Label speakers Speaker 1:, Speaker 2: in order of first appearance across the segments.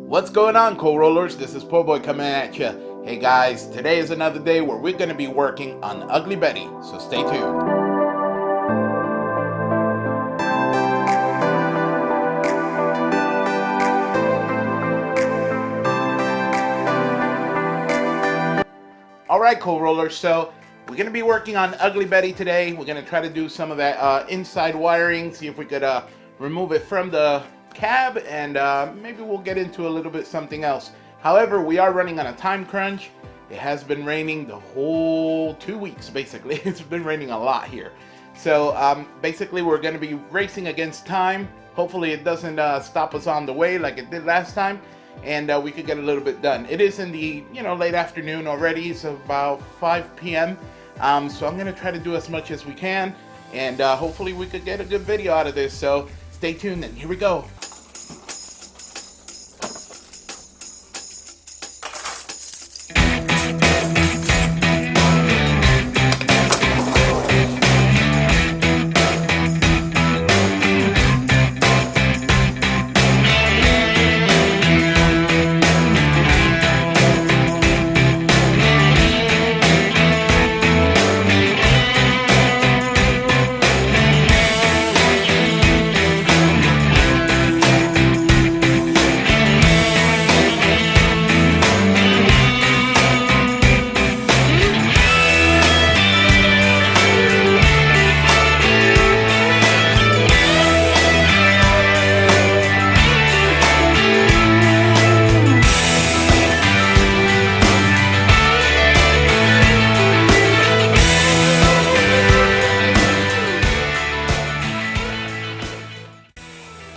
Speaker 1: What's going on, co-rollers? This is Po Boy coming at you. Hey guys, today is another day where we're going to be working on Ugly Betty, so stay tuned. Alright, co-rollers, so we're going to be working on Ugly Betty today. We're going to try to do some of that inside wiring, see if we could remove it from the cab, and maybe we'll get into a little bit something else. However, we are running on a time crunch. It has been raining the whole 2 weeks, basically. It's been raining a lot here. So basically, we're going to be racing against time. Hopefully, it doesn't stop us on the way like it did last time, and we could get a little bit done. It is in the late afternoon already. It's about 5 p.m. So I'm going to try to do as much as we can, and hopefully we could get a good video out of this. So stay tuned, and here we go.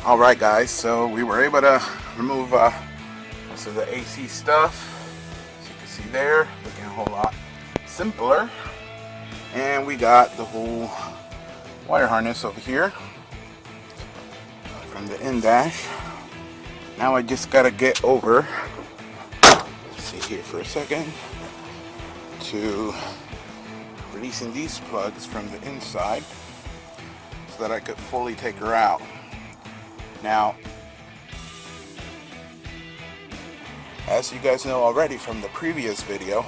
Speaker 1: Alright guys, so we were able to remove most of the AC stuff. As you can see there, looking a whole lot simpler. And we got the whole wire harness over here from the in-dash. Now I just gotta get over, let's see here for a second, to releasing these plugs from the inside so that I could fully take her out. Now, as you guys know already from the previous video,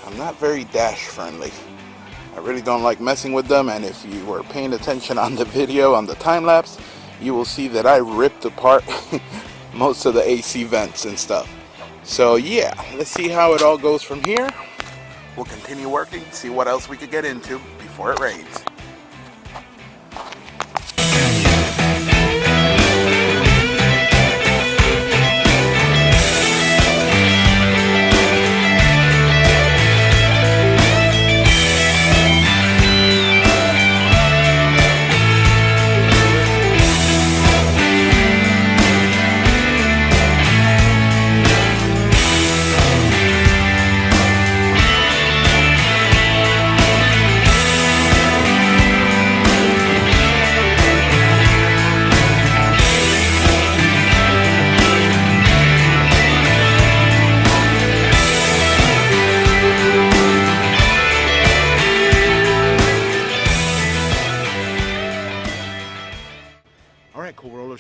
Speaker 1: I'm not very dash friendly. I really don't like messing with them, and if you were paying attention on the video, on the time lapse, you will see that I ripped apart most of the AC vents and stuff. So yeah, let's see how it all goes from here. We'll continue working, see what else we could get into before it rains.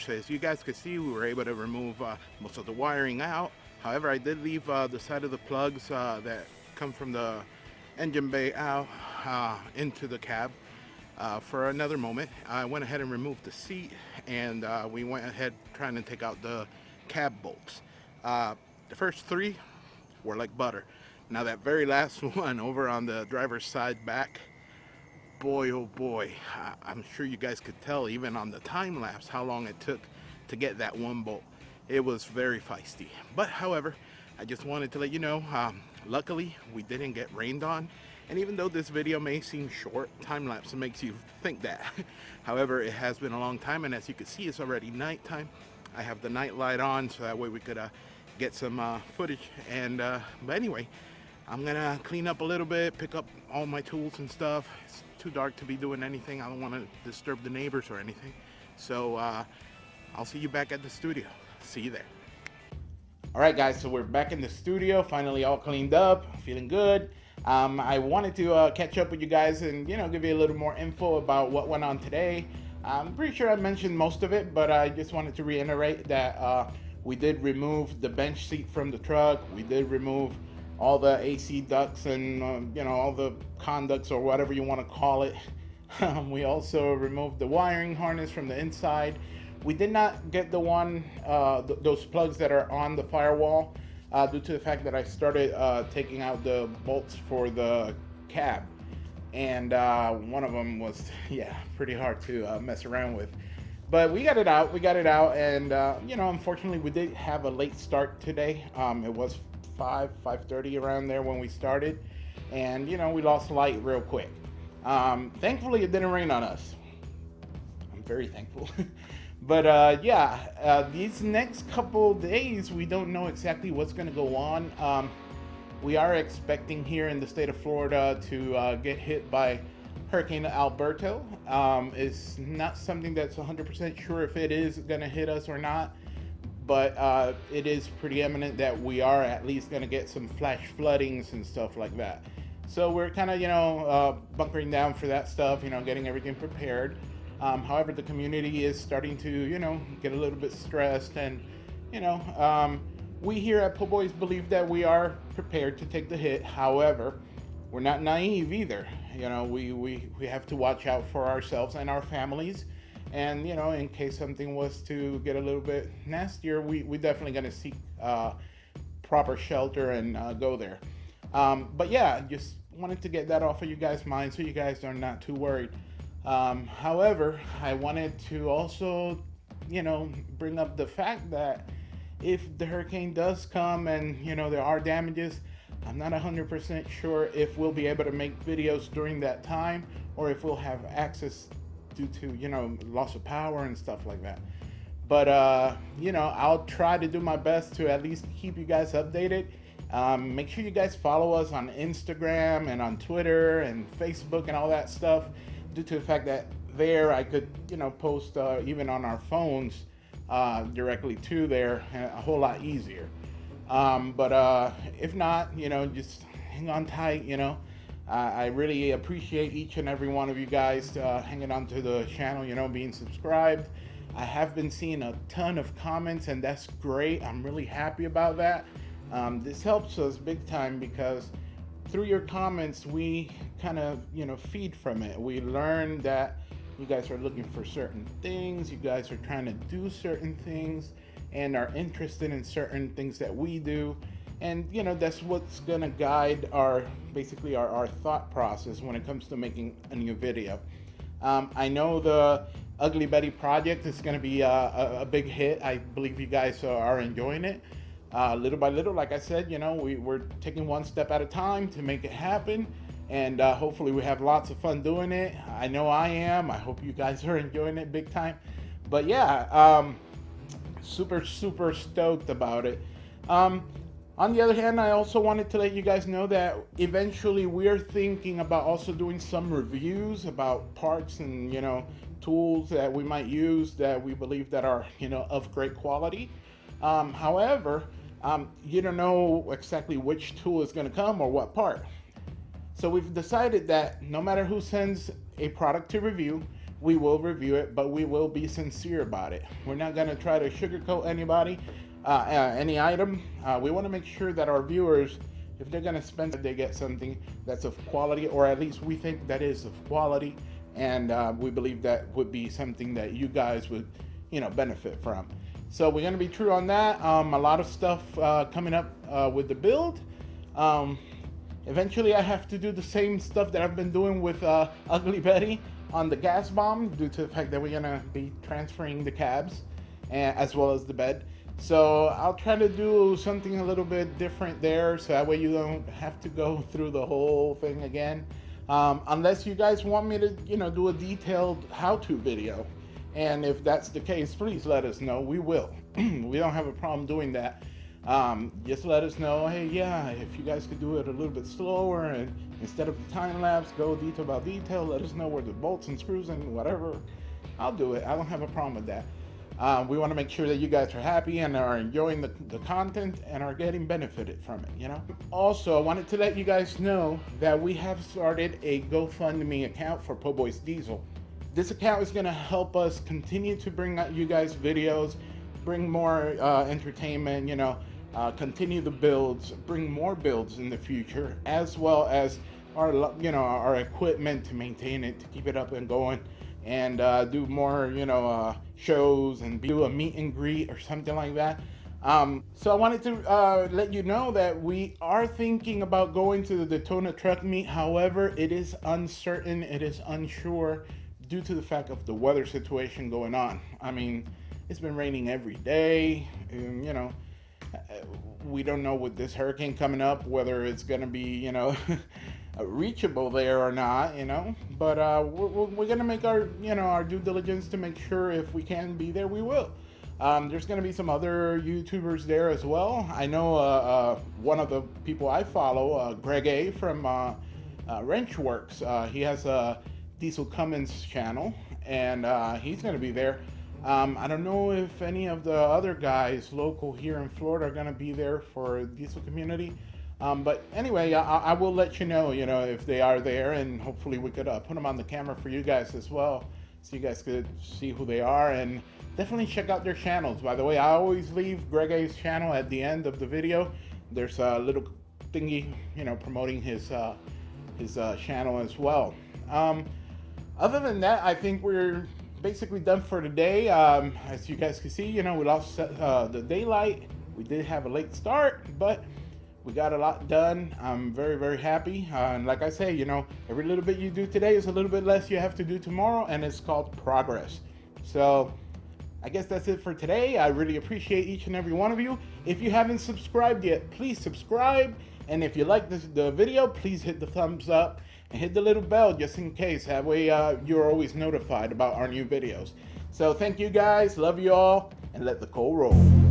Speaker 1: So as you guys could see, we were able to remove most of the wiring out. However, I did leave the side of the plugs that come from the engine bay out into the cab for another moment. I went ahead and removed the seat, and we went ahead trying to take out the cab bolts. The first three were like butter. Now that very last one over on the driver's side back, boy oh boy, I'm sure you guys could tell even on the time lapse how long it took to get that one bolt. It was very feisty, but however, I just wanted to let you know, luckily we didn't get rained on. And even though this video may seem short, time lapse makes you think that. However, it has been a long time, and as you can see, it's already nighttime. I have the night light on so that way we could get some footage. And but anyway, I'm gonna clean up a little bit, pick up all my tools and stuff. It's too dark to be doing anything. I don't want to disturb the neighbors or anything. So I'll see you back at the studio. See you there. All right guys, so we're back in the studio, finally all cleaned up, feeling good. I wanted to catch up with you guys and give you a little more info about what went on today. I'm pretty sure I mentioned most of it, but I just wanted to reiterate that We did remove the bench seat from the truck. We did remove all the AC ducts and you know, all the conducts or whatever you want to call it. We also removed the wiring harness from the inside. We did not get the one, those plugs that are on the firewall, due to the fact that I started taking out the bolts for the cab. And one of them was, yeah, pretty hard to mess around with. But we got it out, and you know, unfortunately we did have a late start today. It was 5:30 around there when we started, and you know, we lost light real quick. Thankfully it didn't rain on us. I'm very thankful. But yeah, these next couple days we don't know exactly what's going to go on. We are expecting here in the state of Florida to get hit by Hurricane Alberto. It's not something that's 100% sure if it is going to hit us or not, but it is pretty eminent that we are at least going to get some flash floodings and stuff like that. So we're kind of, you know, bunkering down for that stuff, you know, getting everything prepared. However, the community is starting to, you know, get a little bit stressed, and, you know, we here at Po' Boys believe that we are prepared to take the hit. However, we're not naive either. You know, we have to watch out for ourselves and our families. And, you know, in case something was to get a little bit nastier, we definitely going to seek proper shelter and go there. But yeah, just wanted to get that off of you guys' minds so you guys are not too worried. However, I wanted to also, you know, bring up the fact that if the hurricane does come and, you know, there are damages, I'm not 100% sure if we'll be able to make videos during that time, or if we'll have access due to, you know, loss of power and stuff like that. But, you know, I'll try to do my best to at least keep you guys updated. Make sure you guys follow us on Instagram and on Twitter and Facebook and all that stuff, due to the fact that there I could, you know, post even on our phones directly to there, a whole lot easier. But if not, you know, just hang on tight, you know. I really appreciate each and every one of you guys hanging on to the channel, you know, being subscribed. I have been seeing a ton of comments, and that's great. I'm really happy about that. This helps us big time, because through your comments we kind of, you know, feed from it. We learn that you guys are looking for certain things, you guys are trying to do certain things, and are interested in certain things that we do. And, you know, that's what's gonna guide our, basically our thought process when it comes to making a new video. I know the Ugly Betty project is gonna be a big hit. I believe you guys are enjoying it. Little by little, like I said, you know, we're taking one step at a time to make it happen. And hopefully we have lots of fun doing it. I know I am. I hope you guys are enjoying it big time. But yeah, super stoked about it. On the other hand, I also wanted to let you guys know that eventually we're thinking about also doing some reviews about parts and, you know, tools that we might use that we believe that are, you know, of great quality. However, you don't know exactly which tool is going to come or what part. So we've decided that no matter who sends a product to review, we will review it, but we will be sincere about it. We're not going to try to sugarcoat anybody, any item. We want to make sure that our viewers, if they're going to spend, they get something that's of quality, or at least we think that is of quality, and we believe that would be something that you guys would, you know, benefit from. So we're going to be true on that. A lot of stuff coming up with the build. Eventually I have to do the same stuff that I've been doing with Ugly Betty on the gas bomb, due to the fact that we're going to be transferring the cabs as well as the bed. So I'll try to do something a little bit different there, so that way you don't have to go through the whole thing again. Unless you guys want me to, you know, do a detailed how-to video. And if that's the case, please let us know. We will. We don't have a problem doing that. Just let us know, hey, yeah, if you guys could do it a little bit slower, and instead of the time lapse, go detail by detail, let us know where the bolts and screws and whatever. I'll do it. I don't have a problem with that. We want to make sure that you guys are happy and are enjoying the content and are getting benefited from it, you know? Also, I wanted to let you guys know that we have started a GoFundMe account for Po' Boys Diesel. This account is going to help us continue to bring out you guys videos bring more entertainment, continue the builds, bring more builds in the future, as well as our, our equipment to maintain it, to keep it up and going, and do more, shows and do a meet and greet or something like that. So I wanted to let you know that we are thinking about going to the Daytona Truck Meet. However, it is uncertain, it is unsure due to the fact of the weather situation going on. I mean, it's been raining every day, and, we don't know with this hurricane coming up whether it's going to be, reachable there or not, but we're going to make our, our due diligence to make sure if we can be there, we will. There's going to be some other YouTubers there as well. I know one of the people I follow, Greg A from Wrenchworks. He has a Diesel Cummins channel, and he's going to be there. I don't know if any of the other guys local here in Florida are going to be there for Diesel Community. But anyway, I will let you know, if they are there, and hopefully we could put them on the camera for you guys as well, so you guys could see who they are, and definitely check out their channels. By the way, I always leave Greg A's channel at the end of the video. There's a little thingy, promoting his channel as well. Other than that, I think we're basically done for today. As you guys can see, we lost the daylight. We did have a late start, but we got a lot done. I'm very, very happy. And like I say, every little bit you do today is a little bit less you have to do tomorrow, and it's called progress. So I guess that's it for today. I really appreciate each and every one of you. If you haven't subscribed yet, please subscribe. And if you like the video, please hit the thumbs up and hit the little bell just in case. That way you're always notified about our new videos. So thank you guys. Love you all. And let the coal roll.